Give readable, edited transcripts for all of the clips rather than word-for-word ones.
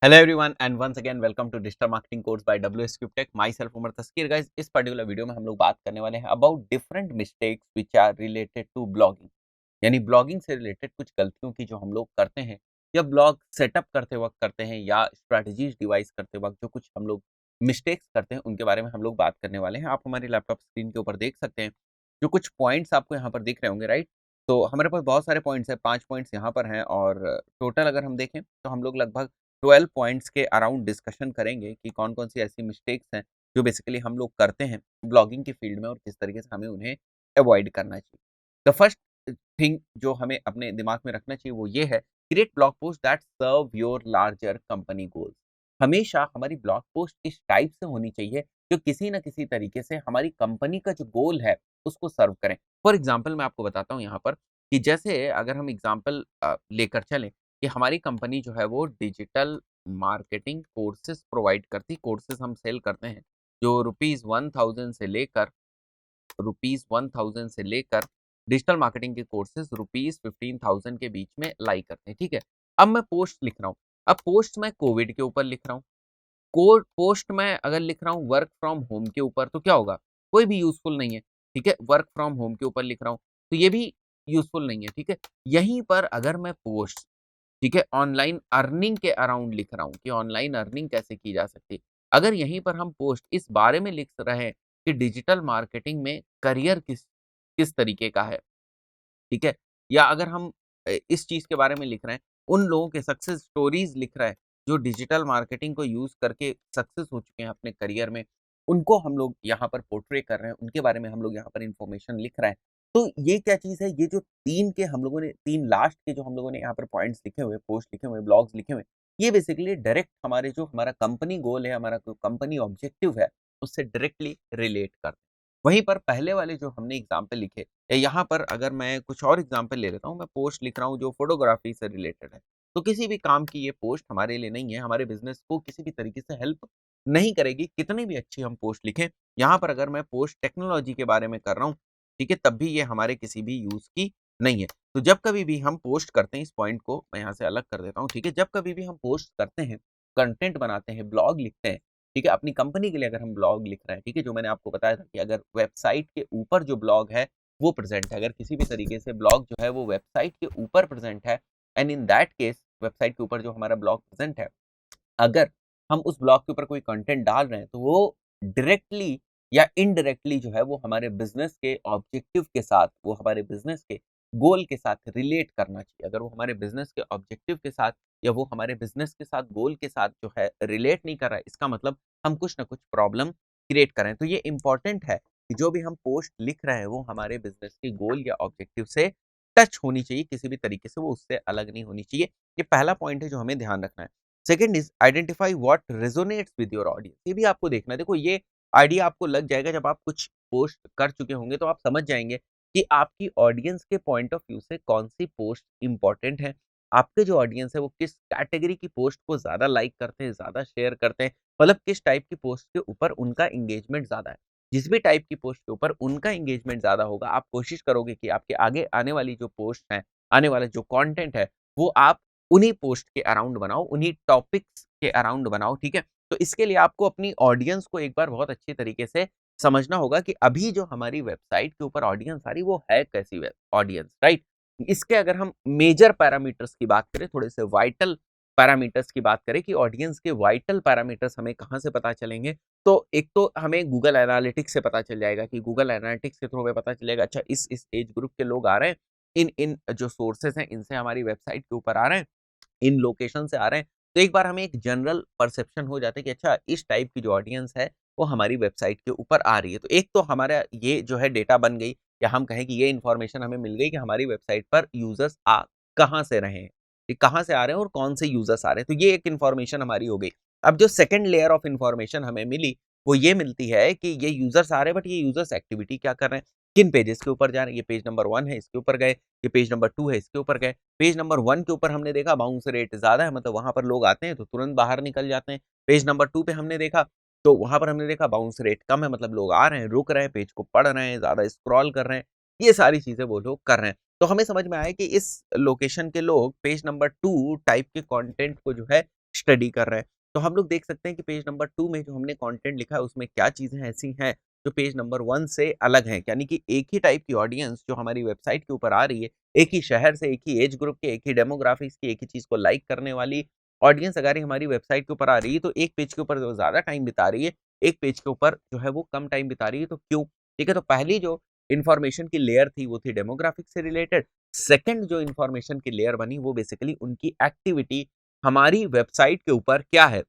Hello everyone and once again welcome to digital marketing course by WSQ Tech. Myself Umar Taskir guys. इस particular video में हम लोग बात करने वाले हैं about different mistakes which are related to blogging. यानी ब्लॉगिंग से रिलेटेड कुछ गलतियों की जो हम लोग करते हैं या ब्लॉग सेटअप करते वक्त करते हैं या स्ट्रैटेजीज डिवाइस करते वक्त जो कुछ हम लोग मिस्टेक्स करते हैं उनके बारे में हम लोग बात करने वाले हैं। आप हमारी लैपटॉप स्क्रीन के ऊपर देख सकते हैं जो कुछ पॉइंट्स आपको यहाँ पर दिख रहे होंगे, राइट। तो हमारे पास बहुत सारे पॉइंट्स हैं, 5 पॉइंट्स यहाँ पर हैं और टोटल अगर हम देखें तो हम लोग लगभग 12 पॉइंट्स के अराउंड डिस्कशन करेंगे कि कौन-कौन सी ऐसी मिस्टेक्स हैं जो बेसिकली हम लोग करते हैं ब्लॉगिंग की फील्ड में और किस तरीके से हमें उन्हें अवॉइड करना चाहिए। द फर्स्ट थिंग जो हमें अपने दिमाग में रखना चाहिए वो ये है, create blog post that serve your larger company goals. हमेशा हमारी ब्लॉग पोस्ट इस टाइप से होनी चाहिए जो किसी न किसी तरीके से हमारी कंपनी का जो गोल है उसको सर्व करें। फॉर एग्जाम्पल मैं आपको बताता हूँ यहाँ पर कि जैसे अगर हम एग्जाम्पल लेकर चलें कि हमारी कंपनी जो है वो डिजिटल मार्केटिंग कोर्सेज प्रोवाइड करती, कोर्सेज हम सेल करते हैं जो रुपीज़ 1000 से लेकर डिजिटल मार्केटिंग के कोर्सेज रुपीज़ 15,000 के बीच में लाई करते हैं, ठीक है। अब मैं पोस्ट लिख रहा हूँ, अब पोस्ट मैं कोविड के ऊपर लिख रहा हूँ, कोड पोस्ट मैं अगर लिख रहा हूँ वर्क फ्रॉम होम के ऊपर तो क्या होगा? कोई भी यूज़फुल नहीं है, ठीक है? वर्क फ्रॉम होम के ऊपर लिख रहा हूँ, तो ये भी यूज़फुल नहीं है, ठीक है? यहीं पर अगर मैं पोस्ट, ठीक है, ऑनलाइन अर्निंग के अराउंड लिख रहा हूँ कि ऑनलाइन अर्निंग कैसे की जा सकती है। अगर यहीं पर हम पोस्ट इस बारे में लिख रहे हैं कि डिजिटल मार्केटिंग में करियर किस किस तरीके का है, ठीक है? या अगर हम इस चीज़ के बारे में लिख रहे हैं, उन लोगों के सक्सेस स्टोरीज़ लिख रहे हैं, जो डिजिटल मार्केटिंग को यूज़ करके सक्सेस हो चुके हैं अपने करियर में, उनको हम लोग यहाँ पर पोर्ट्रे कर रहे हैं, उनके बारे में हम लोग यहाँ पर इन्फॉर्मेशन लिख रहे हैं। तो ये क्या चीज़ है, ये जो 3 के हम लोगों ने 3 लास्ट के जो हम लोगों ने यहाँ पर पॉइंट्स लिखे हुए हैं, पोस्ट लिखे हुए हैं, ब्लॉग्स लिखे हुए हैं, ये बेसिकली डायरेक्ट हमारे जो हमारा कंपनी गोल है, हमारा जो कंपनी ऑब्जेक्टिव है, उससे डायरेक्टली रिलेट करते हैं। वहीं पर पहले वाले जो हमने एग्ज़ाम्पल लिखे, यहाँ पर अगर मैं कुछ और एग्ज़ाम्पल ले लेता हूँ, मैं पोस्ट लिख रहा हूँ जो फ़ोटोग्राफ़ी से रिलेटेड है। तो किसी भी काम की ये पोस्ट हमारे लिए नहीं है, हमारे बिज़नेस को किसी भी तरीके से हेल्प नहीं करेगी, कितनी भी अच्छी हम पोस्ट लिखें। यहाँ पर अगर मैं पोस्ट टेक्नोलॉजी के बारे में कर रहा हूँ, ठीक है, तब भी ये हमारे किसी भी यूज़ की नहीं है। तो जब कभी भी हम पोस्ट करते हैं, इस पॉइंट को मैं यहाँ से अलग कर देता हूँ, ठीक है? जब कभी भी हम पोस्ट करते हैं, कंटेंट बनाते हैं, ब्लॉग लिखते हैं, ठीक है? अपनी कंपनी के लिए अगर हम ब्लॉग लिख रहे हैं, ठीक है? जो मैंने आपको बताया था कि अगर वेबसाइट के ऊपर जो ब्लॉग है, वो प्रेज़ेंट है। अगर किसी भी तरीके से ब्लॉग जो है वो वेबसाइट के ऊपर प्रेज़ेंट है and in that case website के ऊपर जो हमारा ब्लॉग प्रेज़ेंट है, अगर हम उस ब्लॉग के ऊपर कोई कंटेंट डाल रहे हैं, तो वो डायरेक्टली या इनडायरेक्टली जो है वो हमारे बिज़नेस के ऑब्जेक्टिव के साथ, वो हमारे बिज़नेस के गोल के साथ रिलेट करना चाहिए। अगर वो हमारे बिज़नेस के ऑब्जेक्टिव के साथ या वो हमारे बिज़नेस के साथ, गोल के साथ जो है रिलेट नहीं कर रहा है, इसका मतलब हम कुछ ना कुछ प्रॉब्लम क्रिएट कर रहे हैं। तो ये इम्पोर्टेंट है कि जो भी हम पोस्ट लिख रहे हैं, वो हमारे बिज़नेस के गोल या ऑब्जेक्टिव से टच होनी चाहिए, किसी भी तरीके से वो उससे अलग नहीं होनी चाहिए। ये पहला पॉइंट है जो हमें ध्यान रखना है। Second is identify what resonates with your audience. ये भी आपको देखना है। देखो, ये आइडिया आपको लग जाएगा जब आप कुछ पोस्ट कर चुके होंगे, तो आप समझ जाएँगे कि आपकी ऑडियंस के पॉइंट ऑफ व्यू से कौन-सी पोस्ट इम्पोर्टेंट है। आपके जो ऑडियंस है वो किस कैटेगरी की पोस्ट को ज़्यादा लाइक करते हैं, ज़्यादा शेयर करते हैं, मतलब किस टाइप की पोस्ट के ऊपर उनका एंगेजमेंट ज़्यादा है। जिस भी टाइप की पोस्ट के ऊपर उनका एंगेजमेंट ज़्यादा होगा, आप कोशिश करोगे कि आपके आगे आने वाली जो पोस्ट हैं, आने वाला जो कंटेंट है, वो आप उन्हीं पोस्ट के अराउंड बनाओ, उन्हीं टॉपिक्स के अराउंड बनाओ, ठीक है? तो इसके लिए आपको अपनी ऑडियंस को एक बार बहुत अच्छी तरीके से समझना होगा कि अभी जो हमारी वेबसाइट के ऊपर ऑडियंस आ रही है, वो है कैसी वेब ऑडियंस, राइट? इसके अगर हम मेजर पैरामीटर्स की बात करें, थोड़े से वाइटल पैरामीटर्स की बात करें कि ऑडियंस के वाइटल पैरामीटर्स हमें कहाँ से पता चलेंगे, तो एक तो हमें गूगल एनालिटिक्स से पता चल जाएगा कि गूगल एनालिटिक्स के थ्रू हमें पता चलेगा, अच्छा इस एज ग्रुप के लोग आ रहे हैं, इन जो सोर्सेज़ हैं, इनसे हमारी वेबसाइट के ऊपर आ रहे हैं, इन लोकेशन से आ रहे हैं। तो एक बार हमें एक जनरल परसेप्शन हो जाता है कि अच्छा इस टाइप की जो ऑडियंस है, वो हमारी वेबसाइट के ऊपर आ रही है। तो एक तो हमारा ये जो है डेटा बन गई, या हम कहें कि ये इन्फॉर्मेशन हमें मिल गई कि हमारी वेबसाइट पर यूज़र्स आ कहाँ से रहे हैं, ये कहाँ से आ रहे हैं और कौन से यूज़र्स आ रहे हैं। तो ये एक इन्फॉर्मेशन हमारी हो गई। अब जो सेकंड लेयर ऑफ इन्फॉर्मेशन हमें मिली, वो ये मिलती है कि ये यूज़र्स आ रहे हैं, बट ये यूज़र्स एक्टिविटी क्या कर रहे हैं? किन पेजेज़ के ऊपर जा रहे हैं? ये पेज नंबर 1 है, इसके ऊपर गए, ये पेज नंबर 2 है, इसके ऊपर गए। पेज नंबर 1 के ऊपर हमने देखा बाउंस रेट ज़्यादा है, मतलब वहाँ पर लोग आते हैं तो तुरंत बाहर निकल जाते हैं। पेज नंबर 2 पे हमने देखा, तो वहाँ पर हमने देखा बाउंस रेट कम है, मतलब लोग आ रहे हैं, रुक रहे हैं, पेज को पढ़ रहे हैं, ज़्यादा स्क्रॉल कर रहे हैं। ये सारी चीज़ें वो लोग कर रहे हैं। तो हमें समझ में आया कि इस लोकेशन के लोग पेज नंबर 2 टाइप के कंटेंट को जो है स्टडी कर रहे हैं। तो हम लोग देख सकते हैं कि पेज नंबर 2 में जो हमने कंटेंट लिखा है उसमें क्या चीज़ें ऐसी हैं जो पेज नंबर 1 से अलग हैं। यानी कि एक ही टाइप की ऑडियंस जो हमारी वेबसाइट के ऊपर आ रही है, एक ही शहर से, एक ही एज ग्रुप के, एक ही डेमोग्राफिक्स की, एक ही चीज़ को लाइक करने वाली ऑडियंस अगर हमारी वेबसाइट के ऊपर आ रही है, तो एक पेज के ऊपर जो ज़्यादा टाइम बिता रही है, एक पेज के ऊपर जो है वो कम टाइम बिता रही है। तो क्यों? ठीक है, तो पहली जो इन्फॉर्मेशन की लेयर थी वो थी डेमोग्राफिक्स से रिलेटेड। सेकंड जो इन्फॉर्मेशन की लेयर बनी वो बेसिकली उनकी एक्टिविटी हमारी वेबसाइट के ऊपर क्या है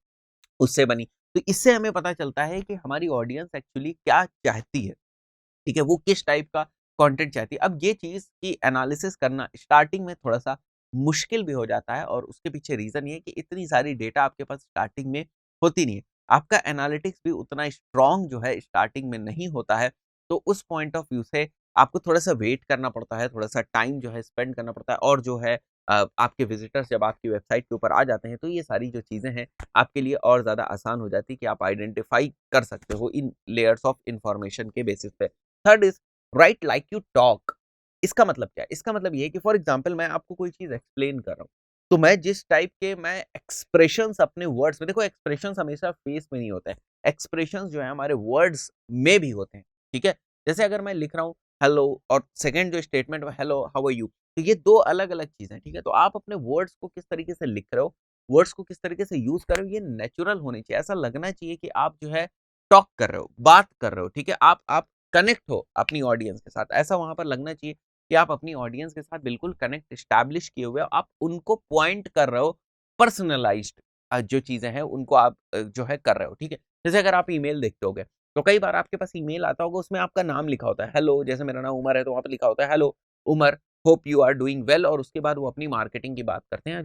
उससे बनी। तो इससे हमें पता चलता है कि हमारी ऑडियंस एक्चुअली क्या चाहती है, ठीक है? वो किस टाइप का कंटेंट चाहती है। अब ये चीज़ की एनालिसिस करना स्टार्टिंग में थोड़ा-सा मुश्किल भी हो जाता है और उसके पीछे रीज़न ये है कि इतनी सारी डेटा आपके पास स्टार्टिंग में होती नहीं है। आपका एनालिटिक्स भी उतना स्ट्रॉन्ग जो है स्टार्टिंग में नहीं होता है। तो उस पॉइंट ऑफ व्यू से आपको थोड़ा-सा वेट करना पड़ता है, थोड़ा-सा टाइम जो है स्पेंड करना पड़ता है और जो है आपके विज़िटर्स जब आपकी वेबसाइट के ऊपर आ जाते हैं, तो ये सारी जो चीज़ें हैं, आपके लिए और ज़्यादा आसान हो जाती है कि आप आइडेंटिफ़ाई कर सकते हो इन लेयर्स ऑफ इन्फॉर्मेशन के बेसिस पे। Third is right like you talk. इसका मतलब क्या है? इसका मतलब ये है कि फॉर एग्ज़ाम्पल मैं आपको कोई चीज़ एक्सप्लेन कर रहा हूँ, तो मैं जिस टाइप के मैं एक्सप्रेशंस अपने वर्ड्स में देखो एक्सप्रेशंस हमेशा फेस में नहीं होते हैं, एक्सप्रेशंस जो है हमारे वर्ड्स में भी होते हैं, ठीक है? जैसे अगर मैं लिख रहा हूँ हेलो और सेकंड जो स्टेटमेंट है हेलो हाउ आर यू? तो ये 2 अलग-अलग चीज़ें हैं, ठीक है? तो आप अपने वर्ड्स को किस तरीके से लिख रहे हो, वर्ड्स को किस तरीके से यूज़ कर रहे हो, ये नेचुरल होनी चाहिए। ऐसा लगना चाहिए कि आप जो है टॉक कर रहे हो, बात कर रहे हो, ठीक है? आप कनेक्ट हो अपनी ऑडियंस के साथ। ऐसा वहाँ पर लगना चाहिए कि आप अपनी ऑडियंस के साथ बिल्कुल कनेक्ट एस्टैब्लिश किए हुए हो। आप उनको पॉइंट कर रहे हो, पर्सनलाइज़्ड जो चीज़ें हैं उनको आप जो है कर रहे हो, ठीक है? जैसे अगर आप ईमेल देखते होगे, तो कई बार आपके पास ईमेल आता होगा उसमें आपका नाम लिखा होता है, हेलो जैसे मेरा नाम उमर है तो वहाँ पे लिखा होता है hello Umar, hope you are doing well और उसके बाद वो अपनी मार्केटिंग की बात करते हैं,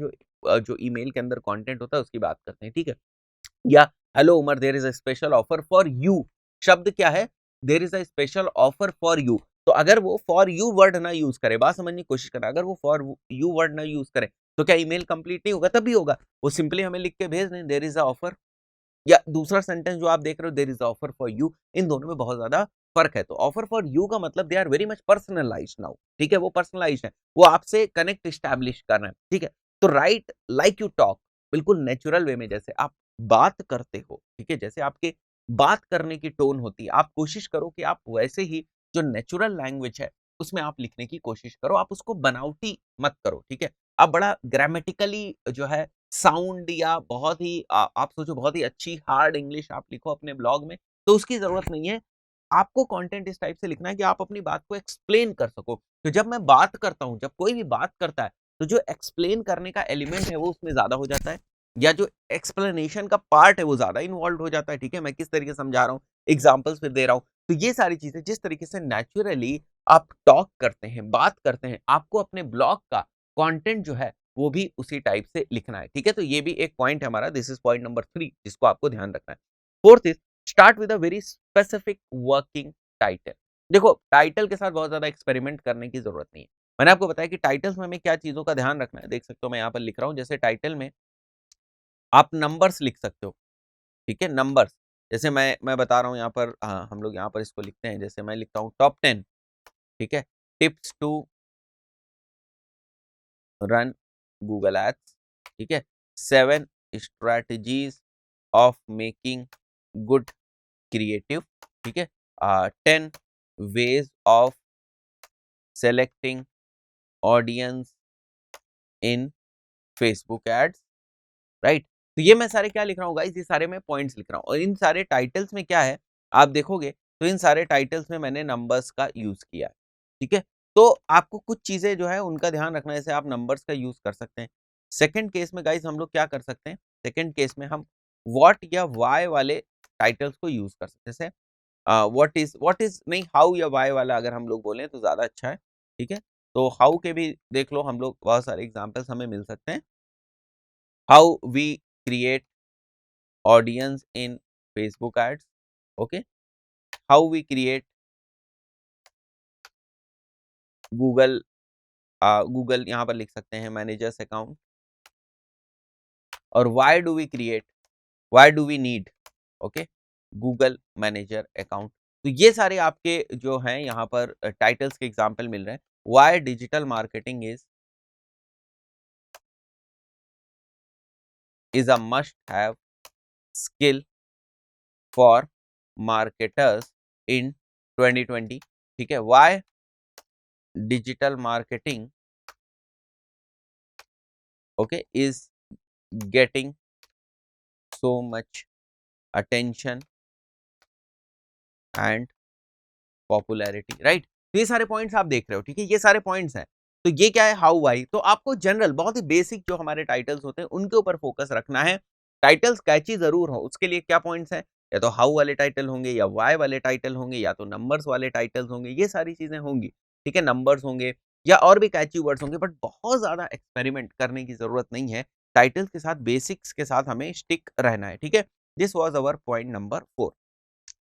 जो ईमेल के अंदर कंटेंट होता है उसकी बात करते हैं, ठीक है? या hello Umar there is a special offer for you शब्द क्या है? There is a special offer for you. तो अगर वो फॉर यू वर्ड ना यूज़ करे, बात समझने की कोशिश करना, अगर वो फॉर यू वर्ड ना यूज़ करे, तो क्या ईमेल कंप्लीट नहीं होगा? तभी होगा। वो सिंपली हमें लिख के भेज दें देयर इज़ अ ऑफर या दूसरा सेंटेंस जो आप देख रहे हो there is a offer for you, इन दोनों में बहुत ज़्यादा फ़र्क है। तो ऑफर फॉर यू का मतलब they are very much personalised now, ठीक है? वो पर्सनलाइज़्ड है। वो आपसे कनेक्ट एस्टैब्लिश कर रहे हैं, ठीक है? तो राइट लाइक यू टॉक बिल्कुल नेचुरल वे में जैसे आप बात करते हो, ठीक है? जैसे आपके बात करने की टोन होती है, आप कोशिश करो कि आप वैसे ही जो नेचुरल लैंग्वेज है, उसमें आप लिखने की कोशिश करो, आप उसको बनावटी मत करो, ठीक है? आप बड़ा ग्रामेटिकली जो है साउंड या बहुत ही आप सोचो बहुत ही अच्छी हार्ड इंग्लिश आप लिखो अपने ब्लॉग में, तो उसकी ज़रूरत नहीं है। आपको कंटेंट इस टाइप से लिखना है कि आप अपनी बात को एक्सप्लेन कर सको। तो जब मैं बात करता हूँ, जब कोई भी बात करता है, तो जो एक्सप्लेन करने का एलिमेंट है वो उसमें ज़्यादा हो जाता है या जो एक्सप्लेनेशन का पार्ट है वो ज़्यादा इन्वॉल्व्ड हो जाता है, ठीक है? मैं किस तरीके से समझा रहा हूँ, एग्ज़ाम्पल्स फिर दे रहा हूँ। तो ये सारी चीज़ें जिस तरीके से नेचुरली आप टॉक करते हैं, बात करते हैं, आपको अपने ब्लॉग का कंटेंट जो है वो भी उसी टाइप से लिखना है, ठीक है? तो ये भी एक पॉइंट है हमारा, दिस इज़ पॉइंट नंबर 3 जिसको आपको ध्यान रखना है। 4th is start with a very specific working title. देखो, टाइटल के साथ बहुत ज़्यादा एक्सपेरिमेंट करने की ज़रूरत नहीं है। मैंने आपको बताया कि टाइटल्स में हमें क्या चीज़ों का ध्यान रखना है, देख सकते हो मैं यहाँ पर लिख रहा हूँ, जैसे टाइटल में आप नंबर्स लिख सकते हो, ठीक है? नंबर्स, जैसे मैं बता रहा हूँ यहाँ पर हम लोग यहाँ पर इसको लिखते हैं, जैसे मैं लिखता हूँ टॉप 10 ठीक है? Tips to run Google ads, ठीक है? 7 strategies of making good creative, ठीक है? 10 ways of selecting audience in Facebook ads, right? तो ये मैं सारे क्या लिख रहा हूँ गाइज़, ये सारे मैं पॉइंट्स लिख रहा हूँ और इन सारे टाइटल्स में क्या है, आप देखोगे तो इन सारे टाइटल्स में मैंने नंबर्स का यूज़ किया है, ठीक है? तो आपको कुछ चीज़ें जो है उनका ध्यान रखना है, जैसे आप नंबर्स का यूज़ कर सकते हैं। सेकंड केस में गाइज़ हम लोग क्या कर सकते हैं, सेकंड केस में हम व्हाट या व्हाई वाले टाइटल्स को यूज़ कर सकते हैं। जैसे व्हाट इज़ नहीं, हाउ या व्हाई वाला अगर हम लोग बोलें तो ज़्यादा अच्छा है, ठीक है? तो हाउ के भी देख लो, हम लोग बहुत सारे एग्ज़ाम्पल्स हमें मिल सकते हैं। How we create audience in Facebook ads, okay? How we create Google Google यहाँ पर लिख सकते हैं मैनेजर्स अकाउंट और why do we need okay Google manager account. तो ये सारे आपके जो हैं यहाँ पर टाइटल्स के एग्जांपल मिल रहे हैं। Why digital marketing is is a must have skill for marketers in 2020. ठीक है, why digital marketing okay is getting so much attention and popularity, right. तो ये सारे पॉइंट्स आप देख रहे हो, ठीक है, ये सारे पॉइंट्स हैं। तो ये क्या है, हाउ वाई। तो आपको जनरल बहुत ही बेसिक जो हमारे टाइटल्स होते हैं उनके ऊपर फोकस रखना है। टाइटल्स कैची जरूर हो, उसके लिए क्या पॉइंट्स हैं, या तो हाउ वाले टाइटल होंगे, या वाई वाले टाइटल होंगे, या तो नंबर्स वाले टाइटल्स होंगे, ये सारी चीजें होंगी, ठीक है। नंबर्स होंगे या और भी कैची वर्ड्स होंगे, बट बहुत ज्यादा एक्सपेरिमेंट करने की जरूरत नहीं है। टाइटल्स के साथ, बेसिक्स के साथ हमें स्टिक रहना है, ठीक है। This was our point number 4।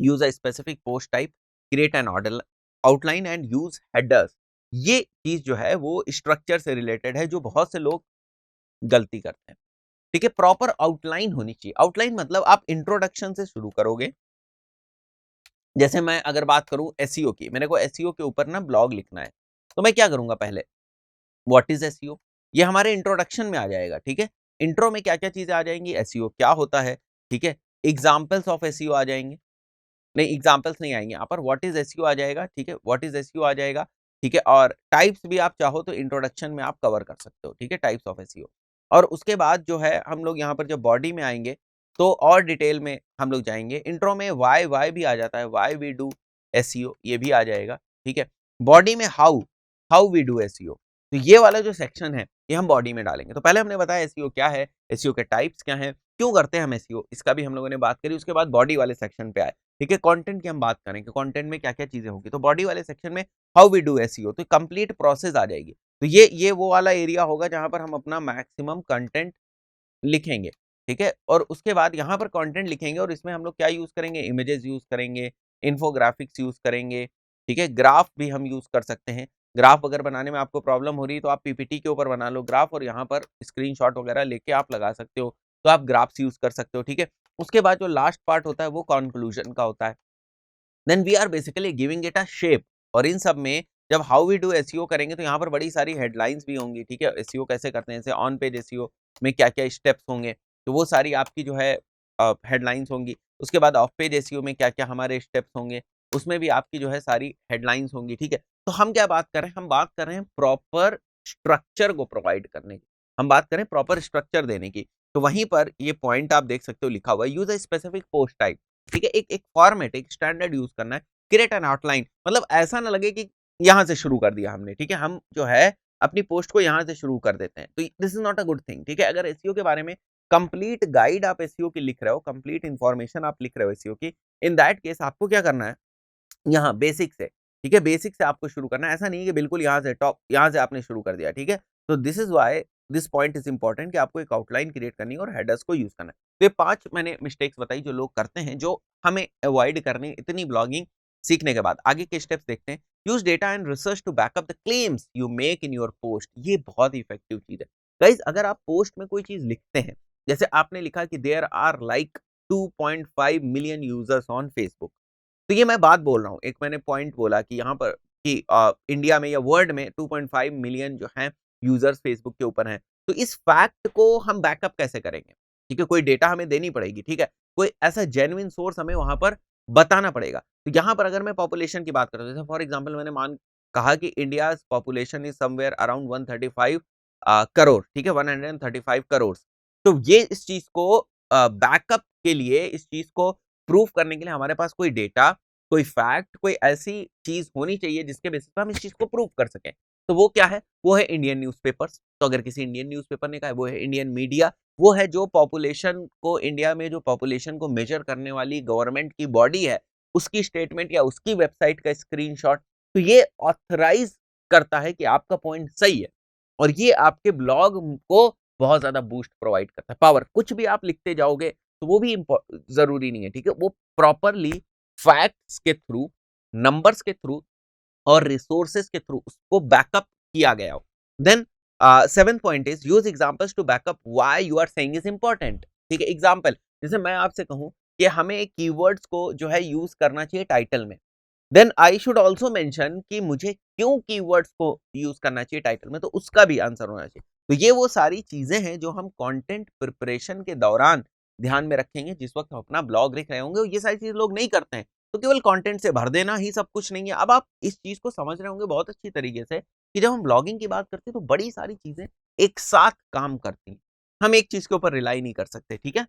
Use a specific post type, create an order outline and use headers. ये चीज जो है वो स्ट्रक्चर से रिलेटेड है, जो बहुत से लोग गलती करते हैं, ठीक है। प्रॉपर आउटलाइन होनी चाहिए। आउटलाइन मतलब आप इंट्रोडक्शन से शुरू करोगे। जैसे मैं अगर बात करूं एसईओ की, मेरे को एसईओ के ऊपर ना ब्लॉग लिखना है, तो मैं क्या करूंगा, पहले व्हाट इज एसईओ, ये हमारे इंट्रोडक्शन में आ जाएगा, ठीक है। इंट्रो में क्या क्या चीजें आ जाएंगी, एसईओ क्या होता है, ठीक है। एग्जाम्पल्स ऑफ एसईओ आ जाएंगे, नहीं एग्जाम्पल्स नहीं आएंगे यहाँ पर, व्हाट इज एसईओ आ जाएगा, ठीक है, व्हाट इज एसईओ आ जाएगा, ठीक है। और टाइप्स भी आप चाहो तो इंट्रोडक्शन में आप कवर कर सकते हो, ठीक है, टाइप्स ऑफ एसईओ। और उसके बाद जो है हम लोग यहाँ पर जब बॉडी में आएंगे तो और डिटेल में हम लोग जाएंगे। इंट्रो में वाई वाई भी आ जाता है, वाई वी डू एसईओ, ये भी आ जाएगा, ठीक है। बॉडी में how how we do SEO, तो ये वाला जो सेक्शन है ये हम बॉडी में डालेंगे। तो पहले हमने बताया एसईओ क्या है, एसईओ के टाइप्स क्या हैं, क्यों करते हैं हम एसईओ, इसका भी हम लोगों ने बात करी। उसके बाद बॉडी वाले सेक्शन पे आए, ठीक है। कंटेंट की हम बात करेंगे, कंटेंट में क्या क्या चीजें होंगी। तो बॉडी वाले सेक्शन में हाउ वी डू एसईओ, तो कंप्लीट प्रोसेस आ जाएगी। तो ये वो वाला एरिया होगा जहां पर हम अपना मैक्सिमम कंटेंट लिखेंगे, ठीक है। और उसके बाद यहाँ पर कंटेंट लिखेंगे और इसमें हम लोग क्या यूज करेंगे, इमेजेस यूज करेंगे, इन्फोग्राफिक्स यूज करेंगे, ठीक है। ग्राफ भी हम यूज कर सकते हैं। ग्राफ अगर बनाने में आपको प्रॉब्लम हो रही है तो आप पीपीटी के ऊपर बना लो ग्राफ, और यहाँ पर स्क्रीनशॉट वगैरह लेके आप लगा सकते हो, तो आप ग्राफ्स यूज कर सकते हो, ठीक है। उसके बाद जो लास्ट पार्ट होता है वो कंक्लूजन का होता है। Then we are basically giving it a shape. और इन सब में जब हाउ वी डू एसईओ करेंगे तो यहाँ पर बड़ी सारी हेडलाइंस भी होंगी, ठीक है। एसईओ कैसे करते हैं, जैसे ऑन पेज एसईओ में क्या क्या स्टेप्स होंगे, तो वो सारी आपकी जो है हेडलाइंस होंगी। उसके बाद ऑफ पेज एसईओ में क्या क्या हमारे स्टेप्स होंगे, उसमें भी आपकी जो है सारी हेडलाइंस होंगी, ठीक है। तो हम क्या बात कर रहे हैं, हम बात कर रहे हैं प्रॉपर स्ट्रक्चर को प्रोवाइड करने की, हम बात करें प्रॉपर स्ट्रक्चर देने की। तो वहीं पर ये पॉइंट आप देख सकते हो लिखा हुआ है, use a specific post type, ठीक है। एक एक फॉर्मेट, एक स्टैंडर्ड यूज करना है। क्रिएट एन आउटलाइन, मतलब ऐसा ना लगे कि यहां से शुरू कर दिया हमने, ठीक है। हम जो है अपनी पोस्ट को यहां से शुरू कर देते हैं, तो this is not a good thing, ठीक है। अगर एसईओ के बारे में कंप्लीट गाइड आप एसईओ की लिख रहे हो, कंप्लीट इंफॉर्मेशन आप लिख रहे हो एसईओ की, इन दैट केस आपको क्या करना है, यहाँ बेसिक से, ठीक है, बेसिक से आपको शुरू करना है। ऐसा नहीं है कि बिल्कुल यहाँ से टॉप, यहाँ से आपने शुरू कर दिया, ठीक है। तो this is why this point is important कि आपको एक आउटलाइन क्रिएट करनी है और हेडर्स को यूज करना है। तो ये 5 मैंने मिस्टेक्स बताई जो लोग करते हैं, जो हमें अवॉइड करनी इतनी ब्लॉगिंग सीखने के बाद। आगे के स्टेप्स देखते हैं। Use data and research to back up the claims you make in your post, ये बहुत ही इफेक्टिव चीज है गाइज। अगर आप पोस्ट में कोई चीज लिखते हैं, जैसे आपने लिखा कि there are like 2.5 million users on Facebook, तो ये मैं बात बोल रहा हूँ, एक मैंने पॉइंट बोला कि यहाँ पर कि इंडिया में या वर्ल्ड में 2.5 मिलियन जो हैं यूजर्स फेसबुक के ऊपर हैं। तो इस फैक्ट को हम बैकअप कैसे करेंगे, ठीक है। कोई डेटा हमें देनी पड़ेगी, ठीक है, कोई ऐसा जेन्युइन सोर्स हमें वहां पर बताना पड़ेगा। तो यहाँ पर अगर मैं पॉपुलेशन की बात करूँ, जैसे फॉर एग्जाम्पल मैंने कहा कि India population is somewhere around 135 crore, ठीक है, 135 करोड़। तो ये इस चीज को बैकअप के लिए, इस चीज को प्रूफ करने के लिए हमारे पास कोई डेटा, कोई फैक्ट, कोई ऐसी चीज होनी चाहिए जिसके बेसिस पे हम इस चीज को प्रूफ कर सकें। तो वो क्या है, वो है इंडियन न्यूज़पेपर्स। तो अगर किसी इंडियन न्यूज़पेपर ने कहा है, वो है इंडियन मीडिया, वो है जो पॉपुलेशन को, इंडिया में जो पॉपुलेशन को मेजर करने वाली गवर्नमेंट की बॉडी है, उसकी स्टेटमेंट या उसकी वेबसाइट का स्क्रीनशॉट। तो ये ऑथराइज करता है कि आपका पॉइंट सही है, और ये आपके ब्लॉग को बहुत ज्यादा बूस्ट प्रोवाइड करता है, पावर। कुछ भी आप लिखते जाओगे तो वो भी जरूरी नहीं है, ठीक है। वो प्रॉपरली फैक्ट्स के थ्रू, नंबर्स के थ्रू और रिसोर्सेस के थ्रू उसको बैकअप किया गया हो। Then 7th point is use examples to back up why you are saying is important, ठीक है। एग्जांपल, जैसे मैं आपसे कहूं कि हमें कीवर्ड्स को जो है यूज करना चाहिए टाइटल में, then I should also mention कि मुझे क्यों कीवर्ड्स को यूज करना चाहिए टाइटल में, तो उसका भी आंसर होना चाहिए। तो ये वो सारी चीजें हैं जो हम कंटेंट प्रिपरेशन के दौरान ध्यान में रखेंगे जिस वक्त हम अपना ब्लॉग लिख रहे होंगे। ये सारी चीज लोग नहीं करते हैं, तो केवल कंटेंट से भर देना ही सब कुछ नहीं है। अब आप इस चीज को समझ रहे होंगे बहुत अच्छी तरीके से कि जब हम ब्लॉगिंग की बात करते हैं तो बड़ी सारी चीजें एक साथ काम करती हैं। हम एक चीज के ऊपर रिलाई नहीं कर सकते, ठीक है।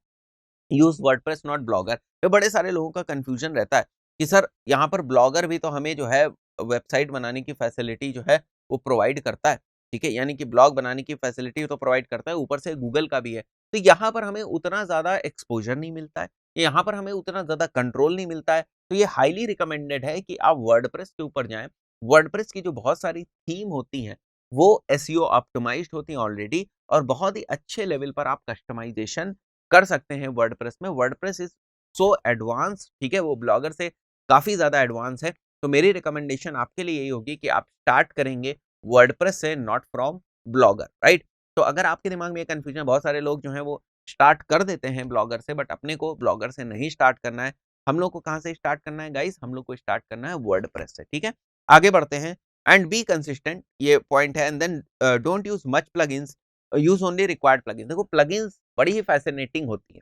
Use WordPress not blogger. तो बड़े सारे लोगों का कंफ्यूजन रहता है कि सर यहाँ पर ब्लॉगर भी तो हमें जो है वेबसाइट बनाने की फैसिलिटी जो है वो प्रोवाइड करता है, ठीक है, यानी कि ब्लॉग बनाने की फैसिलिटी तो प्रोवाइड करता है, ऊपर से गूगल का भी है। तो यहाँ पर हमें उतना ज़्यादा एक्सपोजर नहीं मिलता है, यहाँ पर हमें उतना ज़्यादा कंट्रोल नहीं मिलता है। तो ये हाईली रिकमेंडेड है कि आप वर्डप्रेस के ऊपर जाएँ। वर्डप्रेस की जो बहुत सारी थीम होती हैं, वो एसईओ ऑप्टिमाइज्ड होती हैं ऑलरेडी, और बहुत ही अच्छे लेवल पर आप कस्टमाइजेशन कर सकते हैं वर्डप्रेस में। वर्डप्रेस इज सो एडवांस, ठीक है, वो ब्लॉगर से काफ़ी ज़्यादा एडवांस है। तो मेरी रिकमेंडेशन आपके लिए यही होगी कि आप स्टार्ट करेंगे वर्डप्रेस से, नॉट फ्रॉम ब्लॉगर, राइट। तो अगर आपके दिमाग में ये कंफ्यूजन, बहुत सारे लोग जो हैं वो स्टार्ट कर देते हैं ब्लॉगर से, बट अपने को ब्लॉगर से नहीं स्टार्ट करना है। हम लोग को कहाँ से स्टार्ट करना है गाइस? हम लोग को स्टार्ट करना है वर्डप्रेस से, ठीक है। आगे बढ़ते हैं। एंड बी कंसिस्टेंट, ये पॉइंट है। And then don't use much plugins, use only required plugins. देखो प्लगइन्स बड़ी ही फैसिनेटिंग होती है।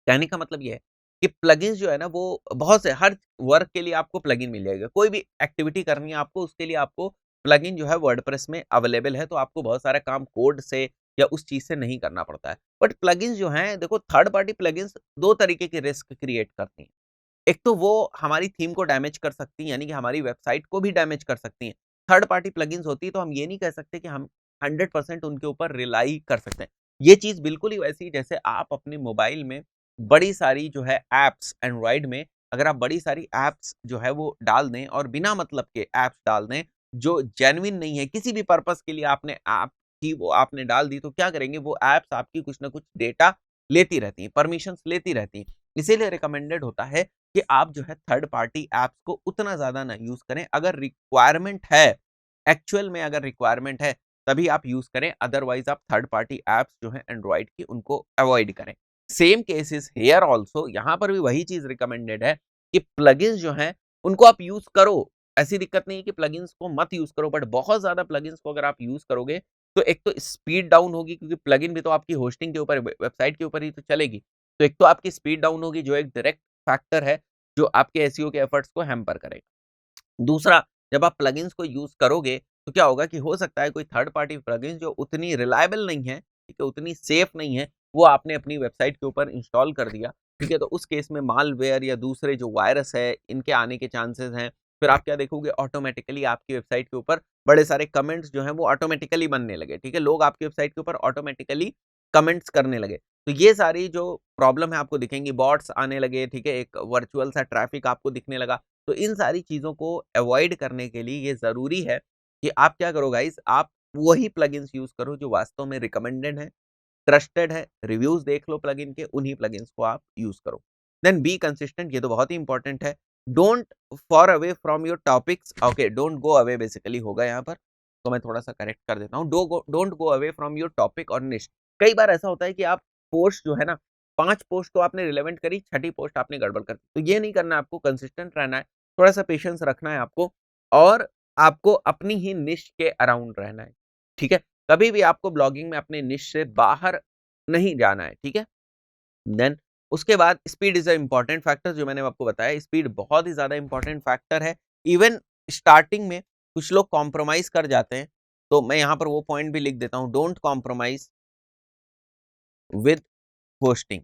कहने का मतलब ये है कि प्लगइन्स जो है ना, वो बहुत से हर वर्क के लिए आपको प्लगइन मिल जाएगा। कोई भी एक्टिविटी करनी है आपको, उसके लिए आपको प्लगइन जो है वर्डप्रेस में अवेलेबल है, तो आपको बहुत सारा काम कोड से या उस चीज़ से नहीं करना पड़ता है। बट प्लगइन्स जो हैं, देखो थर्ड पार्टी प्लगइन्स 2 तरीके के रिस्क क्रिएट करती हैं। एक तो वो हमारी थीम को डैमेज कर सकती हैं, यानी कि हमारी वेबसाइट को भी डैमेज कर सकती हैं। थर्ड पार्टी प्लगइन्स होती है तो हम ये नहीं कह सकते कि हम 100% उनके ऊपर रिलाई कर सकते हैं। ये चीज़ बिल्कुल ही वैसी जैसे आप अपने मोबाइल में बड़ी सारी जो है ऐप्स, एंड्रॉइड में अगर आप बड़ी सारी ऐप्स जो है वो डाल दें और बिना मतलब के ऐप्स डाल दें, जो जेन्युइन नहीं है, किसी भी पर्पज़ के लिए आपने ऐप की वो आपने डाल दी, तो क्या करेंगे, वो ऐप्स आपकी कुछ ना कुछ डेटा लेती रहती हैं, परमिशंस लेती रहती हैं। इसीलिए रिकमेंडेड होता है कि आप जो है थर्ड पार्टी ऐप्स को उतना ज़्यादा ना यूज़ करें। अगर रिक्वायरमेंट है, एक्चुअल में अगर रिक्वायरमेंट है, तभी आप यूज़ करें, अदरवाइज़ आप थर्ड पार्टी ऐप्स जो हैं एंड्रॉइड की, उनको अवॉइड करें। Same case is here also, यहाँ पर भी वही चीज़ रिकमेंडेड है कि प्लगइन्स जो हैं, उनको आप यूज़ करो। ऐसी दिक्कत नहीं है कि प्लगइन्स को मत यूज़ करो, बट बहुत ज़्यादा प्लगइन्स को अगर आप यूज़ करोगे, तो एक तो स्पीड डाउन होगी, क्योंकि प्लगइन भी तो आपकी होस्टिंग के ऊपर, वेबसाइट के ऊपर ही तो चलेगी। तो एक तो आपकी स्पीड डाउन होगी, जो एक डायरेक्ट फैक्टर है, जो आपके एसईओ के एफर्ट्स को हैम्पर करेगा। दूसरा, जब आप प्लगइन्स को यूज़ करोगे, तो क्या होगा कि हो सकता है कोई थर्ड पार्टी प्लगइन्स जो उतनी रिलायबल नहीं है, ठीक है, उतनी सेफ नहीं है, वो आपने अपनी वेबसाइट के ऊपर इंस्टॉल कर दिया, ठीक है, तो उस केस में मालवेयर या दूसरे जो वायरस है, इनके आने के चांसेस हैं। फिर आप क्या देखोगे, ऑटोमैटिकली आपकी वेबसाइट के ऊपर बड़े सारे कमेंट्स जो हैं वो ऑटोमैटिकली बनने लगे, ठीक है, लोग आपकी वेबसाइट के ऊपर ऑटोमैटिकली कमेंट्स करने लगे। तो ये सारी जो प्रॉब्लम है आपको दिखेंगी, बॉट्स आने लगे, ठीक है, एक वर्चुअल सा ट्रैफिक आपको दिखने लगा। तो इन सारी चीज़ों को अवॉइड करने के लिए ये ज़रूरी है कि आप क्या करो गाइस, आप वही प्लगइन्स यूज़ करो जो वास्तव में रिकमेंडेड है, ट्रस्टेड है, रिव्यूज़ देख लो प्लगइन के, उन्हीं प्लगइन्स को आप यूज़ करो। देन बी कंसिस्टेंट, ये तो बहुत ही इंपॉर्टेंट है। Don't for away from your topics, okay, don't go away basically होगा यहाँ पर, तो मैं थोड़ा-सा करेक्ट कर देता हूँ। Don't go away from your topic और निश। कई बार ऐसा होता है कि आप पोस्ट जो है ना, 5 पोस्ट तो आपने रिलेवेंट करी, छठी पोस्ट आपने गड़बड़ कर दी। तो ये नहीं करना है आपको, कंसिस्टेंट रहना है, थोड़ा-सा पेशेंस रखना है आपको, और आपको अपनी ही निश के अराउंड रहना है, ठीक है? कभी भी आपको ब्लॉगिंग में अपने निश से बाहर नहीं जाना है, ठीक है? देन उसके बाद speed is a important factor, जो मैंने आपको बताया, स्पीड बहुत ही ज़्यादा इम्पोर्टेंट फैक्टर है। इवन स्टार्टिंग में कुछ लोग कॉम्प्रोमाइज़ कर जाते हैं, तो मैं यहाँ पर वो पॉइंट भी लिख देता हूँ, डोंट कॉम्प्रोमाइज़ विद होस्टिंग,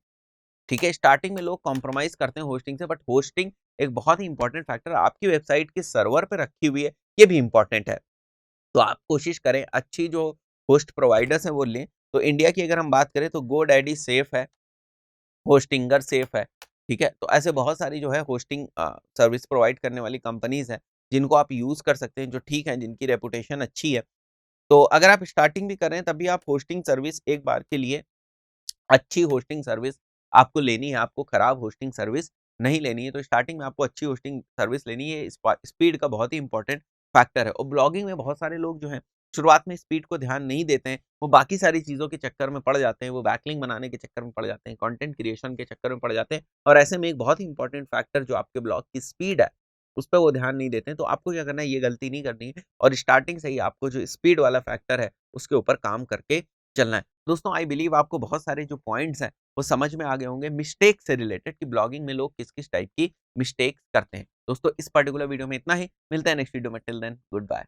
ठीक है? स्टार्टिंग में लोग कॉम्प्रोमाइज़ करते हैं होस्टिंग से, बट होस्टिंग एक बहुत ही इम्पोर्टेंट फैक्टर आपकी वेबसाइट के सर्वर पे रखी हुई है, ये भी इम्पोर्टेंट है। तो आप कोशिश करें अच्छी जो होस्ट प्रोवाइडर्स हैं वो लें। तो इंडिया की अगर हम बात करें तो गोडैडी सेफ है, होस्टिंगर सेफ है, ठीक है? तो ऐसे बहुत सारी जो है होस्टिंग सर्विस प्रोवाइड करने वाली कंपनीज़ हैं, जिनको आप यूज़ कर सकते हैं, जो ठीक है, जिनकी रेपुटेशन अच्छी है। तो अगर आप स्टार्टिंग भी कर रहे हैं, तब भी आप होस्टिंग सर्विस एक बार के लिए, अच्छी होस्टिंग सर्विस आपको लेनी है, आपको खराब होस्टिंग सर्विस नहीं लेनी है। तो स्टार्टिंग में आपको अच्छी होस्टिंग सर्विस लेनी है, स्पीड का बहुत ही इंपॉर्टेंट फैक्टर है। और ब्लॉगिंग में बहुत सारे लोग जो हैं, शुरुआत में स्पीड को ध्यान नहीं देते हैं, वो बाकी सारी चीज़ों के चक्कर में पड़ जाते हैं, वो बैकलिंक बनाने के चक्कर में पड़ जाते हैं, कंटेंट क्रिएशन के चक्कर में पड़ जाते हैं, और ऐसे में एक बहुत ही इंपॉर्टेंट फैक्टर जो आपके ब्लॉग की स्पीड है, उस पे वो ध्यान नहीं देते हैं। तो आपको क्या करना है, ये गलती नहीं करनी है, और स्टार्टिंग से ही आपको जो स्पीड वाला फैक्टर है, उसके ऊपर काम करके चलना है। दोस्तों आई बिलीव आपको बहुत सारे जो पॉइंट्स हैं, वो समझ में आ गए होंगे मिस्टेक से रिलेटेड कि ब्लॉगिंग में लोग किस-किस टाइप की मिस्टेक्स करते हैं। दोस्तों इस पर्टिकुलर वीडियो में इतना ही, मिलते हैं नेक्स्ट वीडियो में, टिल देन गुड बाय।